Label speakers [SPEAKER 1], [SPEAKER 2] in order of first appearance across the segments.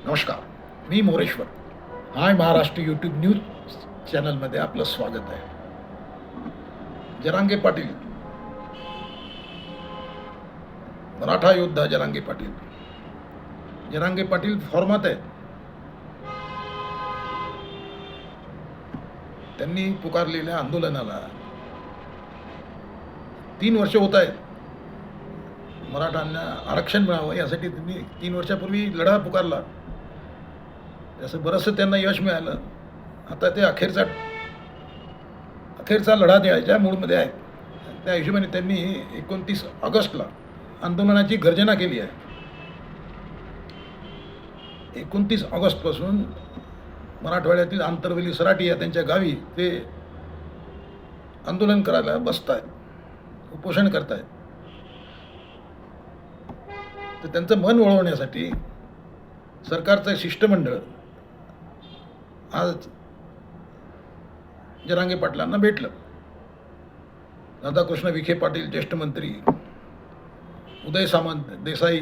[SPEAKER 1] नमस्कार, मी मोरेश्वर. हाय Maharashtra YouTube news चॅनलमध्ये आपलं स्वागत आहे. जरांगे पाटील, मराठा योद्धा जरांगे पाटील. जरांगे पाटील फॉर्मात आहेत. त्यांनी पुकारलेल्या आंदोलनाला 3 वर्ष होत आहेत. मराठांना आरक्षण मिळावं यासाठी त्यांनी 3 वर्षापूर्वी लढा पुकारला. त्याचं बरंचसं त्यांना यश मिळालं. आता ते अखेरचा लढा द्यायच्या मूडमध्ये आहेत. त्या हिशोबाने त्यांनी 29 ऑगस्टला आंदोलनाची गर्जना केली आहे. 29 ऑगस्टपासून मराठवाड्यातील आंतरवेली सराटी या त्यांच्या गावी ते आंदोलन करायला बसत आहेत, उपोषण करत आहेत. तर त्यांचं मन वळवण्यासाठी सरकारचं शिष्टमंडळ आज जरांगे पाटलांना भेटलं. राधाकृष्ण विखे पाटील, ज्येष्ठ मंत्री, उदय सामंत, देसाई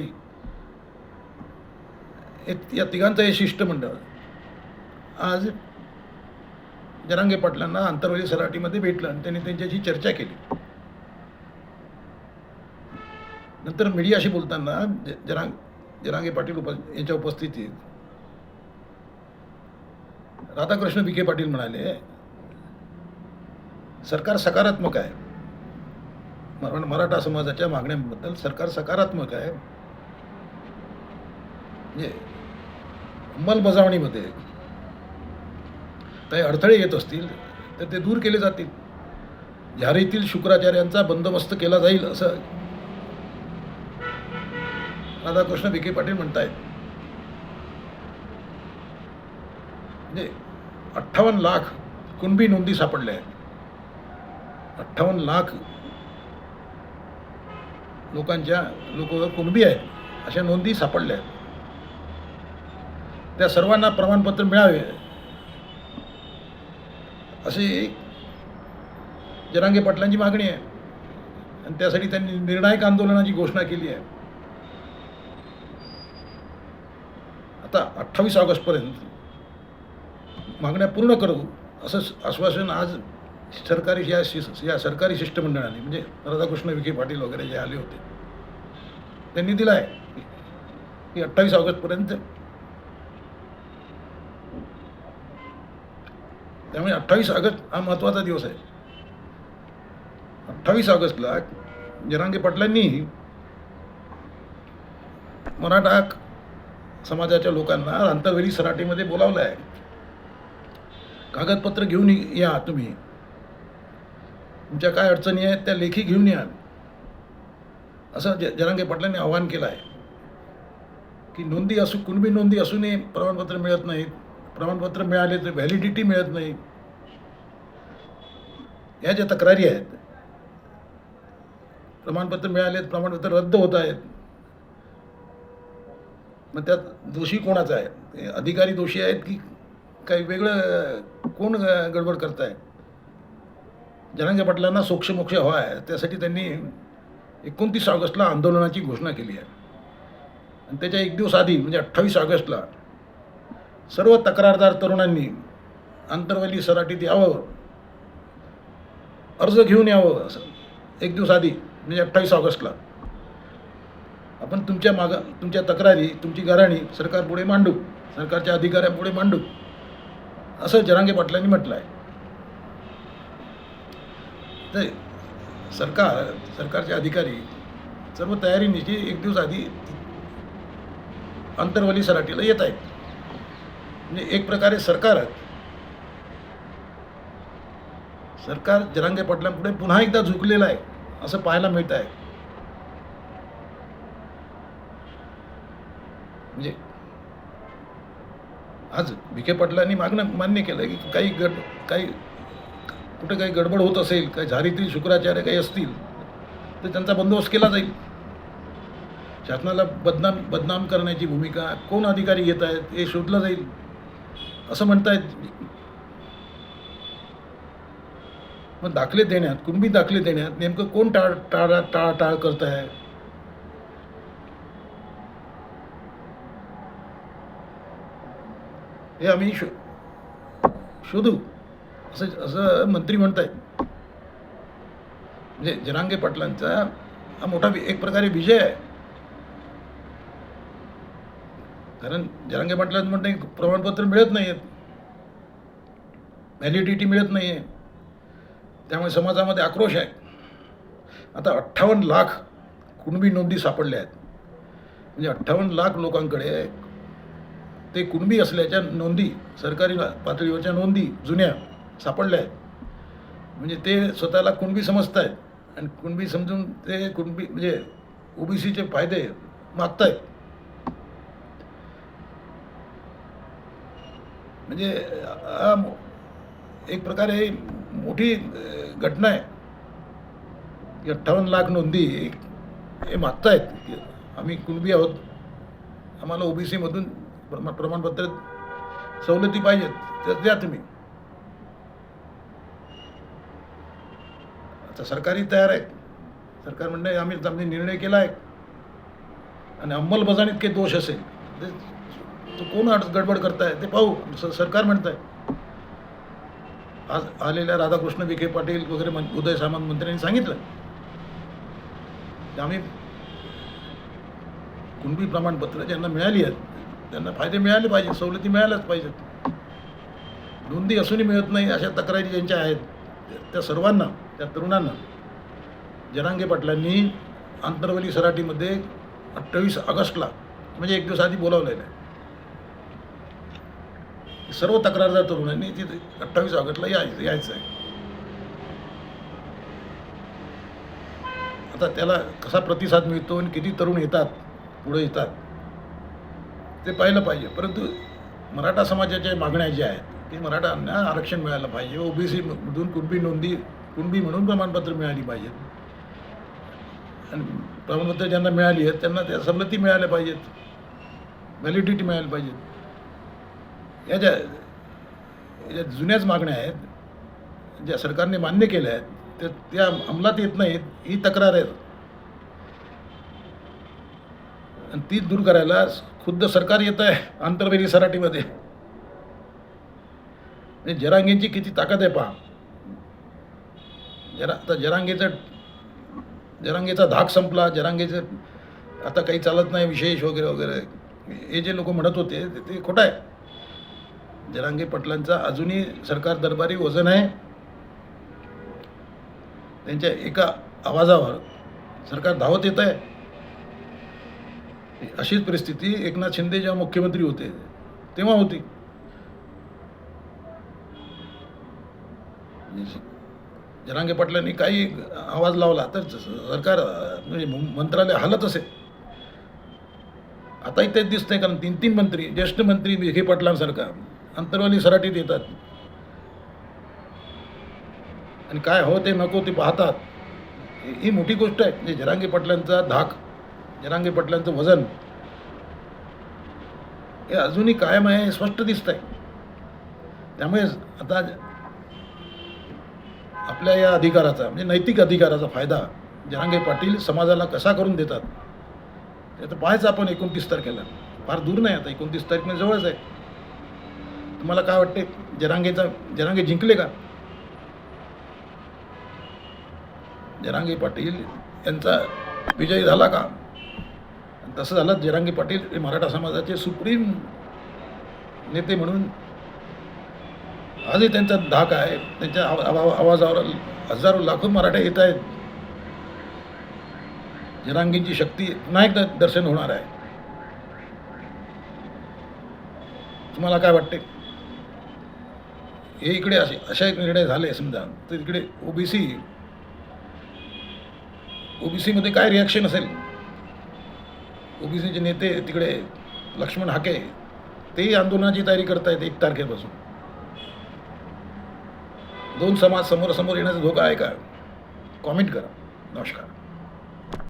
[SPEAKER 1] या तिघांचं हे शिष्टमंडळ आज जरांगे पाटलांना आंतरवेली सराटीमध्ये भेटलं आणि त्यांनी त्यांच्याशी चर्चा केली. नंतर मीडियाशी बोलताना जरांगे पाटील यांच्या उपस्थितीत राधाकृष्ण विखे पाटील म्हणाले, सरकार सकारात्मक आहे. मराठा समाजाच्या मागण्यांबद्दल सरकार सकारात्मक आहे. म्हणजे अंमलबजावणीमध्ये काही अडथळे येत असतील तर ते दूर केले जातील. झारीतील शुक्राचार्यांचा बंदोबस्त केला जाईल असं राधाकृष्ण विखे पाटील म्हणतायत. म्हणजे 58 लाख कुणबी नोंदी सापडल्या आहेत. 58 लाख लोक कुणबी आहेत अशा नोंदी सापडल्या आहेत. त्या सर्वांना प्रमाणपत्र मिळावे अशी जरांगे पाटलांची मागणी आहे आणि त्यासाठी त्यांनी निर्णायक आंदोलनाची घोषणा केली आहे. आता 28 ऑगस्टपर्यंत मागण्या पूर्ण करू असं आश्वासन आज या सरकारी शिष्टमंडळाने, म्हणजे राधाकृष्ण विखे पाटील वगैरे जे आले होते त्यांनी दिलं आहे की 28 ऑगस्टपर्यंत. त्यामुळे 28 ऑगस्ट हा महत्त्वाचा दिवस आहे. 28 ऑगस्टला जरांगे पाटलांनी मराठा समाजाच्या लोकांना आंतरवेली सराटीमध्ये बोलावलं आहे. कागदपत्र घेऊन या, तुम्ही तुमच्या काय अडचणी आहेत त्या लेखी घेऊन या असं जरांगे पाटलांनी आवाहन केलं आहे. की नोंदी कुणबी नोंदी असूनही प्रमाणपत्र मिळत नाहीत, प्रमाणपत्र मिळाले तर व्हॅलिडिटी मिळत नाही, या ज्या तक्रारी आहेत. प्रमाणपत्र मिळालेत, प्रमाणपत्र रद्द होत आहेत. मग त्यात दोषी कोणाचा आहे? अधिकारी दोषी आहेत की काही वेगळं कोण गडबड करताय? जरांगे पाटलांना सोक्षमोक्ष हवा आहे. त्यासाठी त्यांनी 29 ऑगस्टला आंदोलनाची घोषणा केली आहे. आणि त्याच्या एक दिवस आधी म्हणजे 28 ऑगस्टला सर्व तक्रारदार तरुणांनी आंतरवेली सराटीत यावं, अर्ज घेऊन यावं. असं एक दिवस आधी म्हणजे 28 ऑगस्टला आपण तुमच्या तक्रारी, तुमची गाऱ्हाणी सरकारपुढे मांडू, सरकारच्या अधिकाऱ्यांपुढे मांडू असं जरांगे पाटलांनी म्हटलं आहे. तर सरकारचे अधिकारी सर्व तयारीनिशी एक दिवस आधी आंतरवेली सराटीला येत आहेत. म्हणजे एक प्रकारे सरकार जरांगे पाटलांपुढे पुन्हा एकदा झुकलेलं आहे असं पाहायला मिळत आहे. म्हणजे आज विखे पाटलांनी मान्य केलं की कुठे काही गडबड होत असेल, काही झारीतील शुक्राचार्य काही असतील तर त्यांचा बंदोबस्त केला जाईल. शासनाला बदनाम करण्याची भूमिका कोण अधिकारी घेत आहेत हे शोधलं जाईल असं म्हणतायत. मग दाखले देण्यात, कुणबी दाखले देण्यात नेमकं कोण टाळाटाळ करत आहे? हे आम्ही शोधू असं असं मंत्री म्हणत आहेत. म्हणजे जरांगे पाटलांचा हा मोठा एक प्रकारे विजय आहे. कारण जरांगे पाटलांचं म्हणणं आहे प्रमाणपत्र मिळत नाही आहेत, व्हॅलिडिटी मिळत नाही आहे, त्यामुळे समाजामध्ये आक्रोश आहे. आता 58 लाख कुणबी नोंदी सापडल्या आहेत. म्हणजे 58 लाख लोकांकडे ते कुणबी असल्याच्या नोंदी, सरकारी पातळीवरच्या नोंदी जुन्या सापडल्या आहेत. म्हणजे ते स्वतःला कुणबी समजत आहेत आणि कुणबी समजून ते कुणबी म्हणजे ओबीसीचे फायदे मागत आहेत. म्हणजे हा एक प्रकारे मोठी घटना आहे की 58 लाख नोंदी हे मागतायत की आम्ही कुणबी आहोत, आम्हाला ओबीसीमधून प्रमाणपत्र सवलती पाहिजेत, तर द्या तुम्ही. आता सरकारही तयार आहे. सरकार म्हणणे आम्ही निर्णय केला आहे आणि अंमलबजावणीत काही दोष असेल तो कोण गडबड करताय ते पाहू, सरकार म्हणत आहे. आज आलेल्या राधाकृष्ण विखे पाटील वगैरे उदय सामंत मंत्र्यांनी सांगितलं की आम्ही कुणबी प्रमाणपत्र ज्यांना मिळाली आहेत त्यांना फायदे मिळाले पाहिजे, सवलती मिळाल्याच पाहिजेत. नोंदी असूनही मिळत नाही अशा तक्रारी ज्यांच्या आहेत त्या सर्वांना, त्या तरुणांना जरांगे पाटलांनी आंतरवली सराटीमध्ये 28 ऑगस्टला म्हणजे एक दिवस आधी बोलावलेलं आहे. सर्व तक्रारदार तरुणांनी तिथे 28 ऑगस्टला यायचं आहे. आता त्याला कसा प्रतिसाद मिळतो आणि किती तरुण येतात, पुढे येतात ते पाहिलं पाहिजे. परंतु मराठा समाजाच्या मागण्या ज्या आहेत की मराठांना आरक्षण मिळालं पाहिजे, ओबीसीमधून कुणबी म्हणून प्रमाणपत्र मिळाली पाहिजेत आणि प्रमाणपत्र ज्यांना मिळाली आहेत त्यांना त्या सवलती मिळाल्या पाहिजेत, व्हॅलिडिटी मिळायला पाहिजेत. या ज्या जुन्याच मागण्या आहेत ज्या सरकारने मान्य केल्या आहेत त्या अंमलात येत नाहीत ही तक्रार आहे. आणि ती दूर करायला खुद्द सरकार येत आहे आंतरवेली सराटीमध्ये. म्हणजे जरांगेंची किती ताकद आहे पहा. आता जरांगेचा धाक संपला, जरांगेचं आता काही चालत नाही विशेष वगैरे वगैरे हे जे लोक म्हणत होते ते खोटं आहे. जरांगे पाटलांचा अजूनही सरकार दरबारी वजन आहे. त्यांच्या एका आवाजावर सरकार धावत येत आहे. अशीच परिस्थिती एकनाथ शिंदे जेव्हा मुख्यमंत्री होते तेव्हा होती. जरांगे पाटलांनी काही आवाज लावला तर सरकार म्हणजे मंत्रालय हालत असेल. आताही तेच दिसतंय, कारण 3 मंत्री, ज्येष्ठ मंत्री विखे पाटलांसारखा अंतरवाली सराटीत येतात आणि काय हो ते नको ते पाहतात. ही मोठी गोष्ट आहे. म्हणजे जरांगे पाटलांचा धाक, जरांगे पाटलांचं वजन हे अजूनही कायम आहे, स्पष्ट दिसत आहे. त्यामुळे आता आपल्या या अधिकाराचा म्हणजे नैतिक अधिकाराचा फायदा जरांगे पाटील समाजाला कसा करून देतात ते तर पाहायचं आपण 29 तारखेला. फार दूर नाही, आता 29 तारीख जवळच आहे. तुम्हाला काय वाटते, जरांगे जिंकले का? जरांगे पाटील यांचा विजय झाला का? तसं झालं, जरांगे पाटील हे मराठा समाजाचे सुप्रीम नेते म्हणून आजही त्यांचा धाक आहे. त्यांच्या आवाजावर हजारो लाखो मराठे येत आहेत. जरांगेंची शक्ती पुन्हा एकदा दर्शन होणार आहे. तुम्हाला काय वाटते? हे इकडे अशा एक निर्णय झाले समजा, तर इकडे ओबीसीमध्ये काय रिॲक्शन असेल? ओबीसीचे नेते तिकडे लक्ष्मण हाके तेही आंदोलनाची तयारी करतायत 1 तारखेपासून. 2 समाज समोरासमोर येण्याचा धोका आहे का? कॉमेंट करा. नमस्कार.